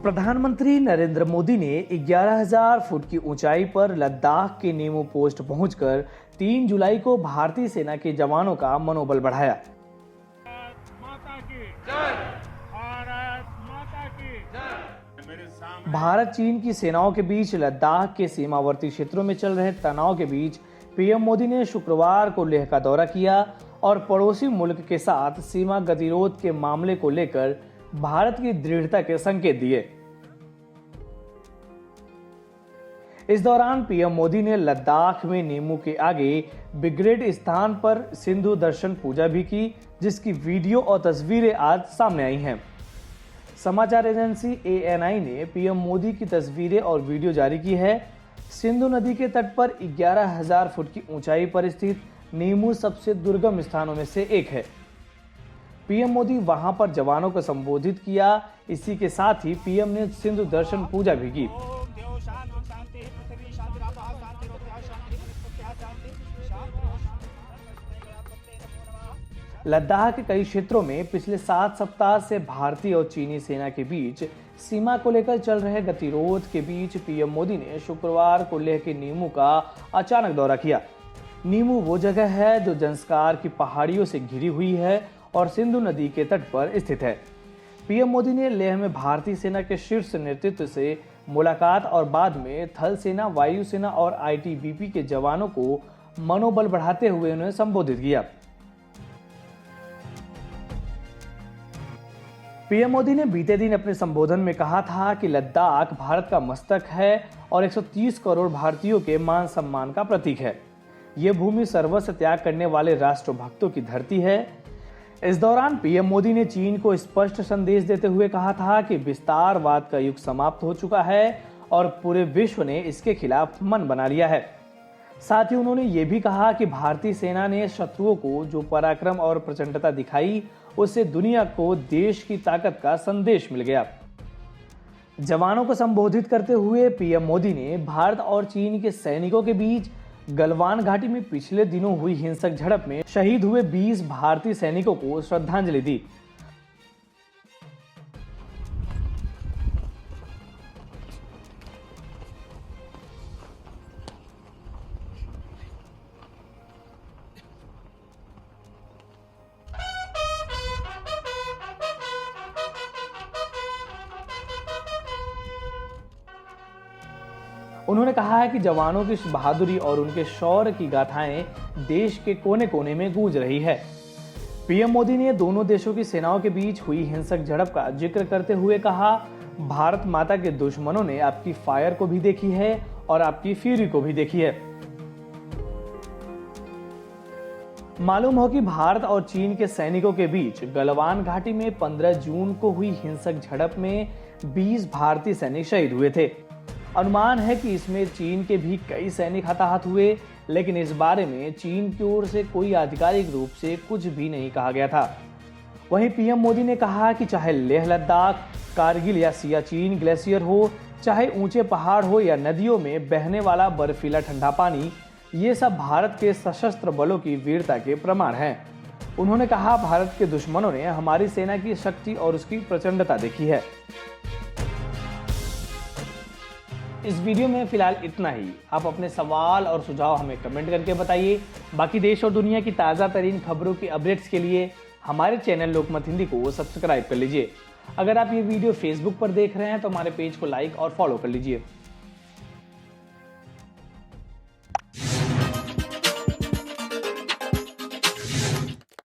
प्रधानमंत्री नरेंद्र मोदी ने 11,000 फुट की ऊंचाई पर लद्दाख के नेमो पोस्ट पहुंचकर 3 जुलाई को भारतीय सेना के जवानों का मनोबल बढ़ाया। भारत चीन की सेनाओं के बीच लद्दाख के सीमावर्ती क्षेत्रों में चल रहे तनाव के बीच पीएम मोदी ने शुक्रवार को लेह का दौरा किया और पड़ोसी मुल्क के साथ सीमा गतिरोध के मामले को लेकर भारत की दृढ़ता के संकेत दिए। इस दौरान पीएम मोदी ने लद्दाख में नेमू के आगे ब्रिगेड स्थान पर सिंधु दर्शन पूजा भी की, जिसकी वीडियो और तस्वीरें आज सामने आई हैं। समाचार एजेंसी ANI ने पीएम मोदी की तस्वीरें और वीडियो जारी की है। सिंधु नदी के तट पर 11,000 फुट की ऊंचाई पर स्थित नेमू सबसे दुर्गम स्थानों में से एक है। पीएम मोदी वहां पर जवानों को संबोधित किया। इसी के साथ ही पीएम ने सिंधु दर्शन पूजा भी की। लद्दाख के कई क्षेत्रों में पिछले 7 सप्ताह से भारतीय और चीनी सेना के बीच सीमा को लेकर चल रहे गतिरोध के बीच पीएम मोदी ने शुक्रवार को लेह के नेमू का अचानक दौरा किया। नेमू वो जगह है जो ज़ंस्कार की पहाड़ियों से घिरी हुई है और सिंधु नदी के तट पर स्थित है। पीएम मोदी ने लेह में भारतीय सेना के शीर्ष नेतृत्व से मुलाकात और बाद में थल सेना, वायु सेना और ITBP के जवानों को मनोबल बढ़ाते हुए उन्हें संबोधित किया। पीएम मोदी ने बीते दिन अपने संबोधन में कहा था कि लद्दाख भारत का मस्तक है और 130 करोड़ भारतीयों के मान सम्मान का प्रतीक है। ये भूमि सर्वस्व त्याग करने वाले राष्ट्रभक्तों की धरती है। इस दौरान पीएम मोदी ने चीन को स्पष्ट संदेश देते हुए कहा था कि विस्तारवाद का युग समाप्त हो चुका है और पूरे विश्व ने इसके खिलाफ मन बना लिया है। साथ ही उन्होंने ये भी कहा कि भारतीय सेना ने शत्रुओं को जो पराक्रम और प्रचंडता दिखाई, उससे दुनिया को देश की ताकत का संदेश मिल गया। जवानों को संबोधित करते हुए पीएम मोदी ने भारत और चीन के सैनिकों के बीच गलवान घाटी में पिछले दिनों हुई हिंसक झड़प में शहीद हुए 20 भारतीय सैनिकों को श्रद्धांजलि दी। उन्होंने कहा है कि जवानों की बहादुरी और उनके शौर्य की गाथाएं देश के कोने कोने में गूंज रही है। पीएम मोदी ने दोनों देशों की सेनाओं के बीच हुई हिंसक झड़प का जिक्र करते हुए कहा, भारत माता के दुश्मनों ने आपकी फायर को भी देखी है और आपकी फ्यूरी को भी देखी है। मालूम हो कि भारत और चीन के सैनिकों के बीच गलवान घाटी में 15 जून को हुई हिंसक झड़प में 20 भारतीय सैनिक शहीद हुए थे। अनुमान है कि इसमें चीन के भी कई सैनिक हताहत हुए, लेकिन इस बारे में चीन की ओर से कोई आधिकारिक रूप से कुछ भी नहीं कहा गया था। वहीं पीएम मोदी ने कहा कि चाहे लेह लद्दाख, कारगिल या सियाचिन ग्लेशियर हो, चाहे ऊंचे पहाड़ हो या नदियों में बहने वाला बर्फीला ठंडा पानी, ये सब भारत के सशस्त्र बलों की वीरता के प्रमाण हैं। उन्होंने कहा, भारत के दुश्मनों ने हमारी सेना की शक्ति और उसकी प्रचंडता देखी है। इस वीडियो में फिलहाल इतना ही। आप अपने सवाल और सुझाव हमें कमेंट करके बताइए। बाकी देश और दुनिया की ताज़ा तरीन खबरों की अपडेट्स के लिए हमारे चैनल लोकमत हिंदी को सब्सक्राइब कर लीजिए। अगर आप ये वीडियो फेसबुक पर देख रहे हैं तो हमारे पेज को लाइक और फॉलो कर लीजिए।